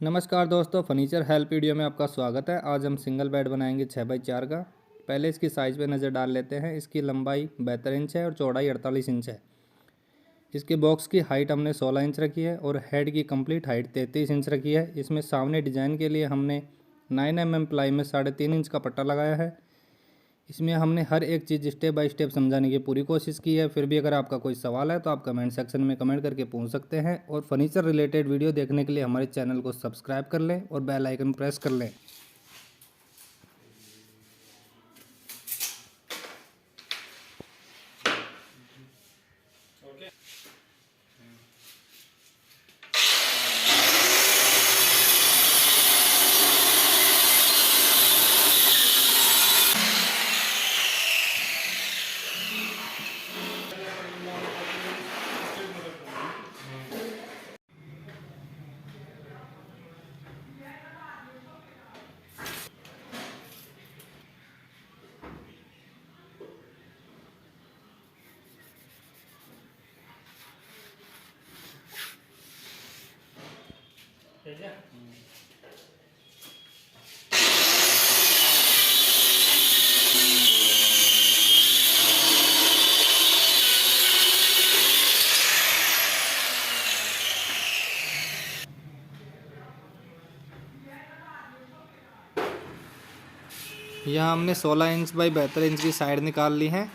नमस्कार दोस्तों, furniture help video में आपका स्वागत है। आज हम सिंगल बेड बनाएंगे 6x4 का। पहले इसकी साइज़ पे नज़र डाल लेते हैं। इसकी लंबाई 72 इंच है और चौड़ाई 48 इंच है। इसके बॉक्स की हाइट हमने 16 इंच रखी है और हेड की कंप्लीट हाइट 33 इंच रखी है। इसमें सामने डिज़ाइन के लिए हमने 9 mm प्लाई में 3.5 इंच का पट्टा लगाया है। इसमें हमने हर एक चीज़ स्टेप बाय स्टेप समझाने की पूरी कोशिश की है। फिर भी अगर आपका कोई सवाल है तो आप कमेंट सेक्शन में कमेंट करके पूछ सकते हैं। और फर्नीचर रिलेटेड वीडियो देखने के लिए हमारे चैनल को सब्सक्राइब कर लें और बेल आइकन प्रेस कर लें। यहाँ हमने 16 इंच बाई 72 इंच की साइड निकाल ली है।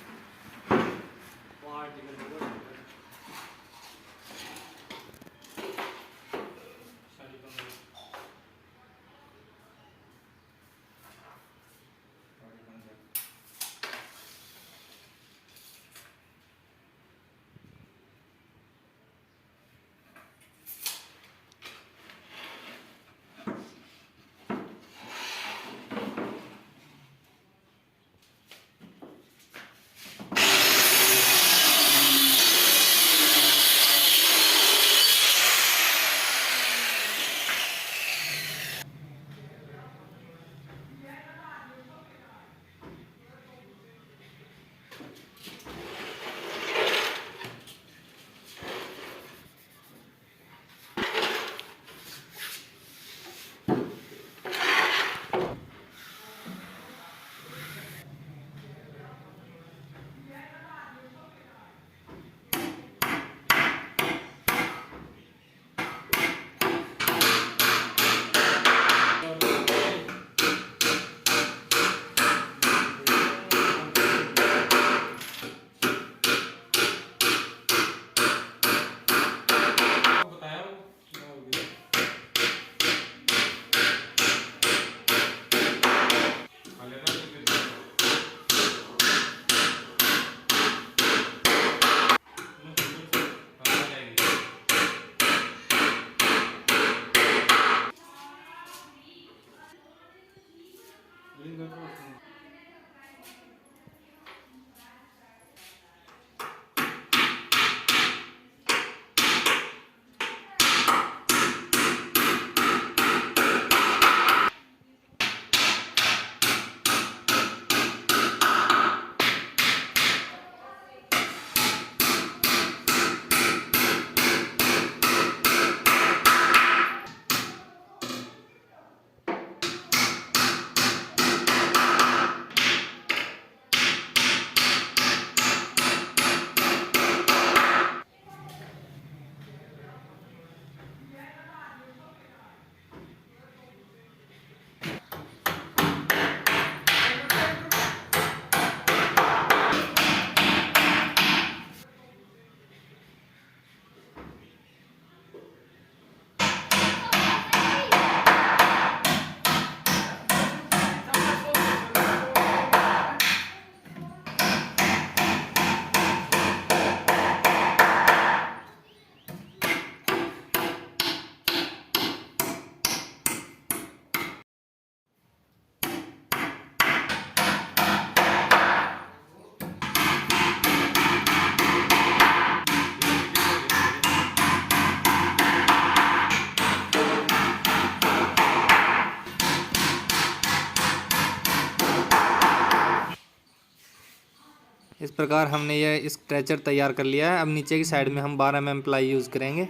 इस प्रकार हमने यह स्ट्रेचर तैयार कर लिया है। अब नीचे की साइड में हम 12 mm प्लाई यूज़ करेंगे।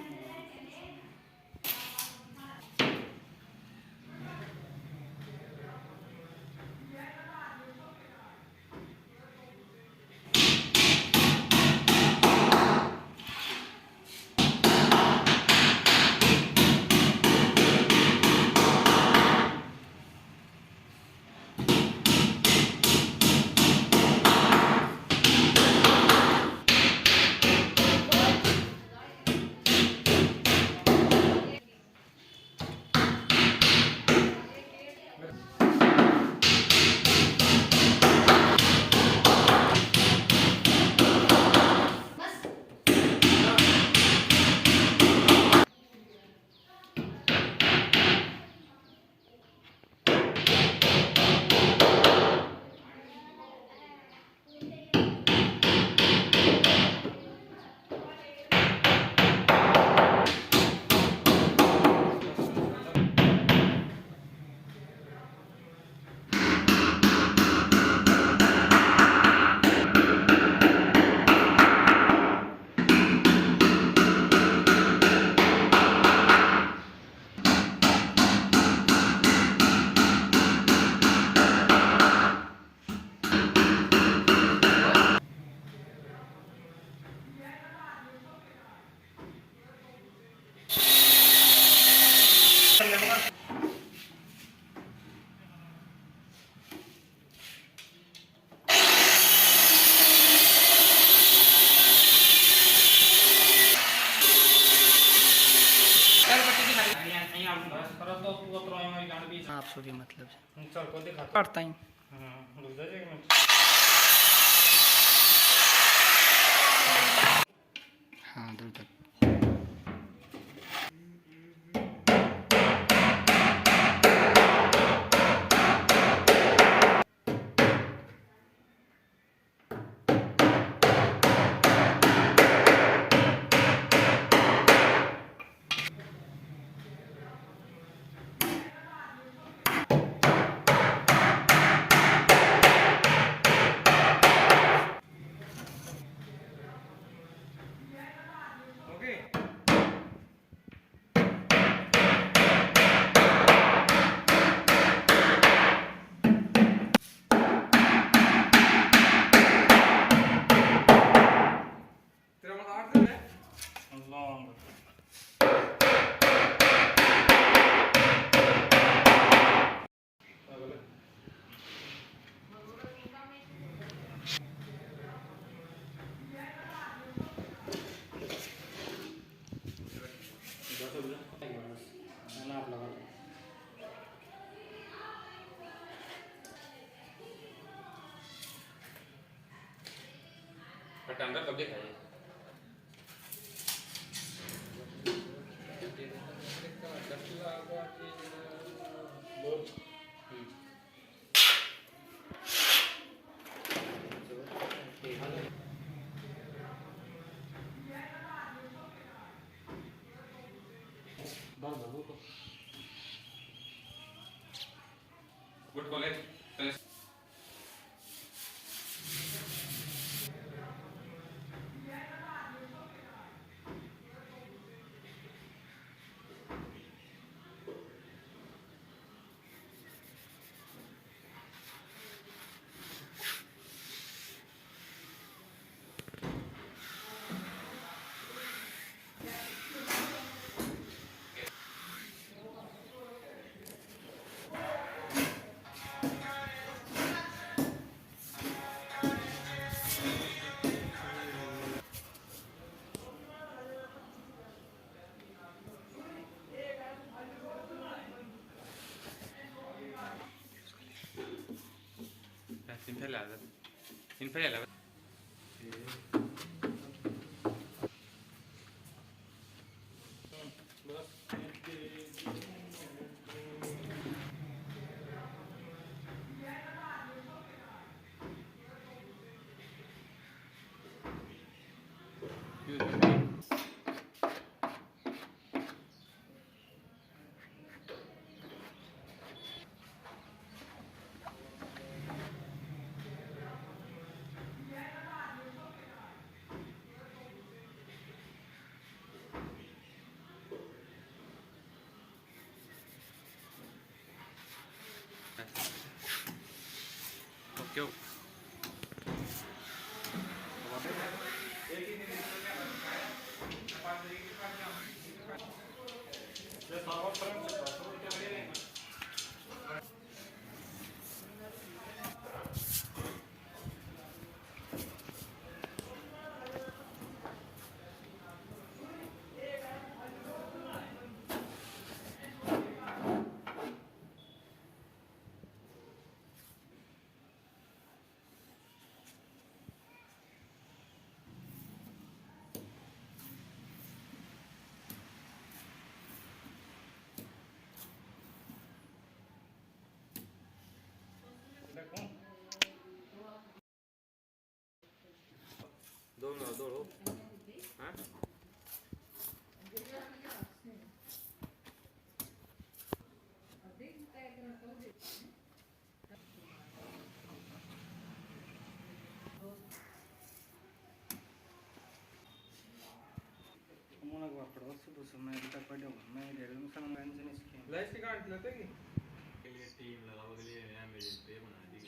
आप સુધી मतलब चल को दिखा करता ही हाँ दूर तक अंदर कब दिखाई गुड कॉलेज inferior क्यों दौड़ो हाँ टीम लगाओ के लिए नया मेरे पे बना दी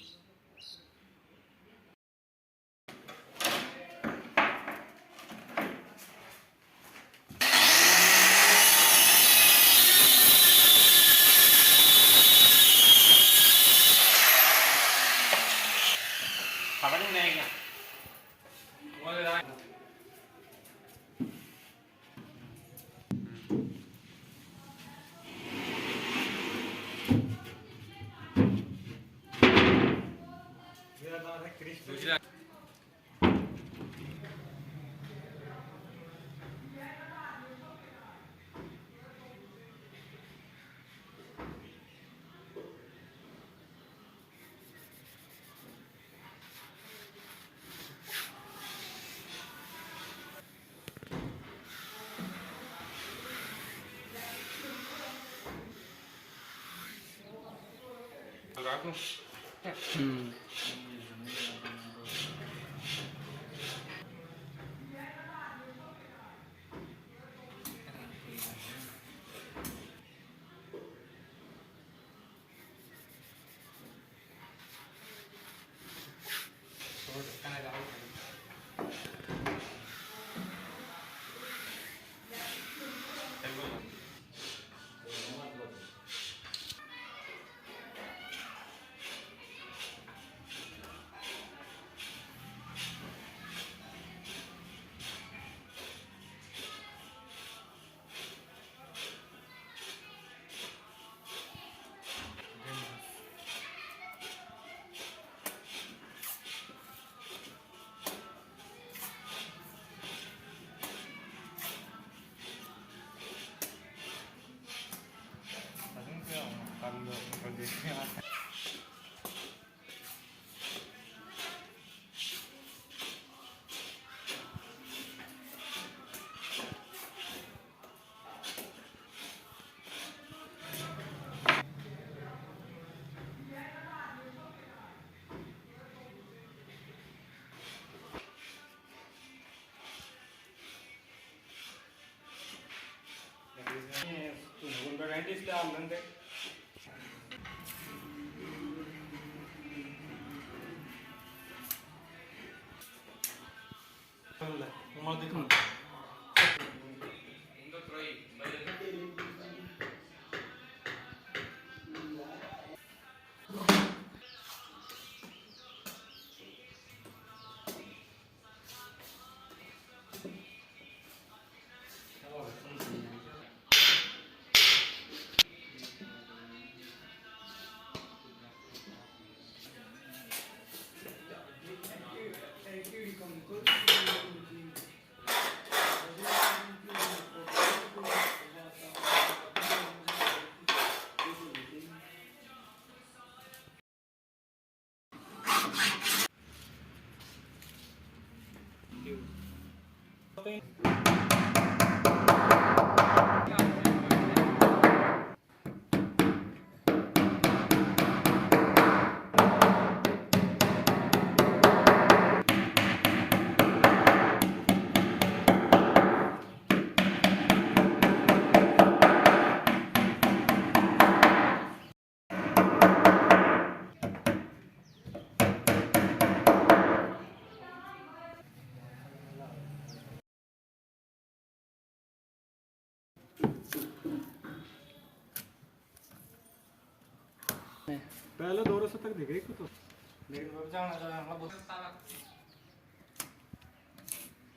पहले 200 तक दिखे तो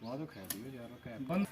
वहाँ तो खा दियो यार बंद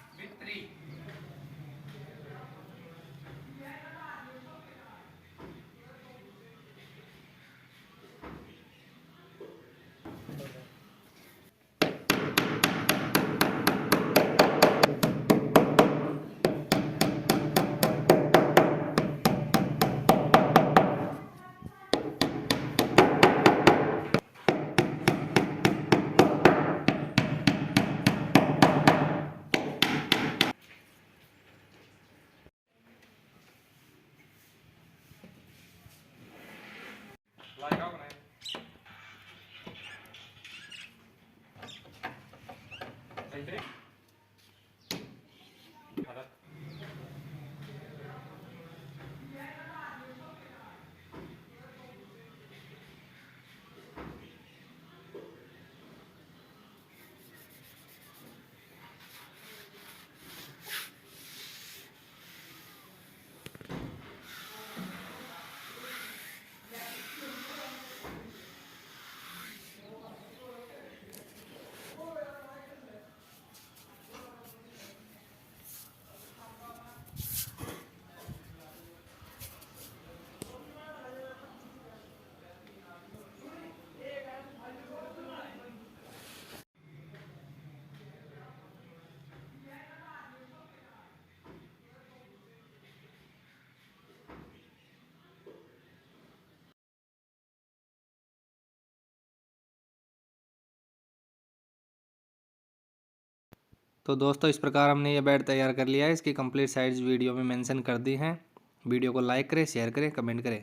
तो दोस्तों इस प्रकार हमने ये बेड तैयार कर लिया है। इसकी कंप्लीट साइज वीडियो में मेंशन कर दी हैं। वीडियो को लाइक करें, शेयर करें, कमेंट करें।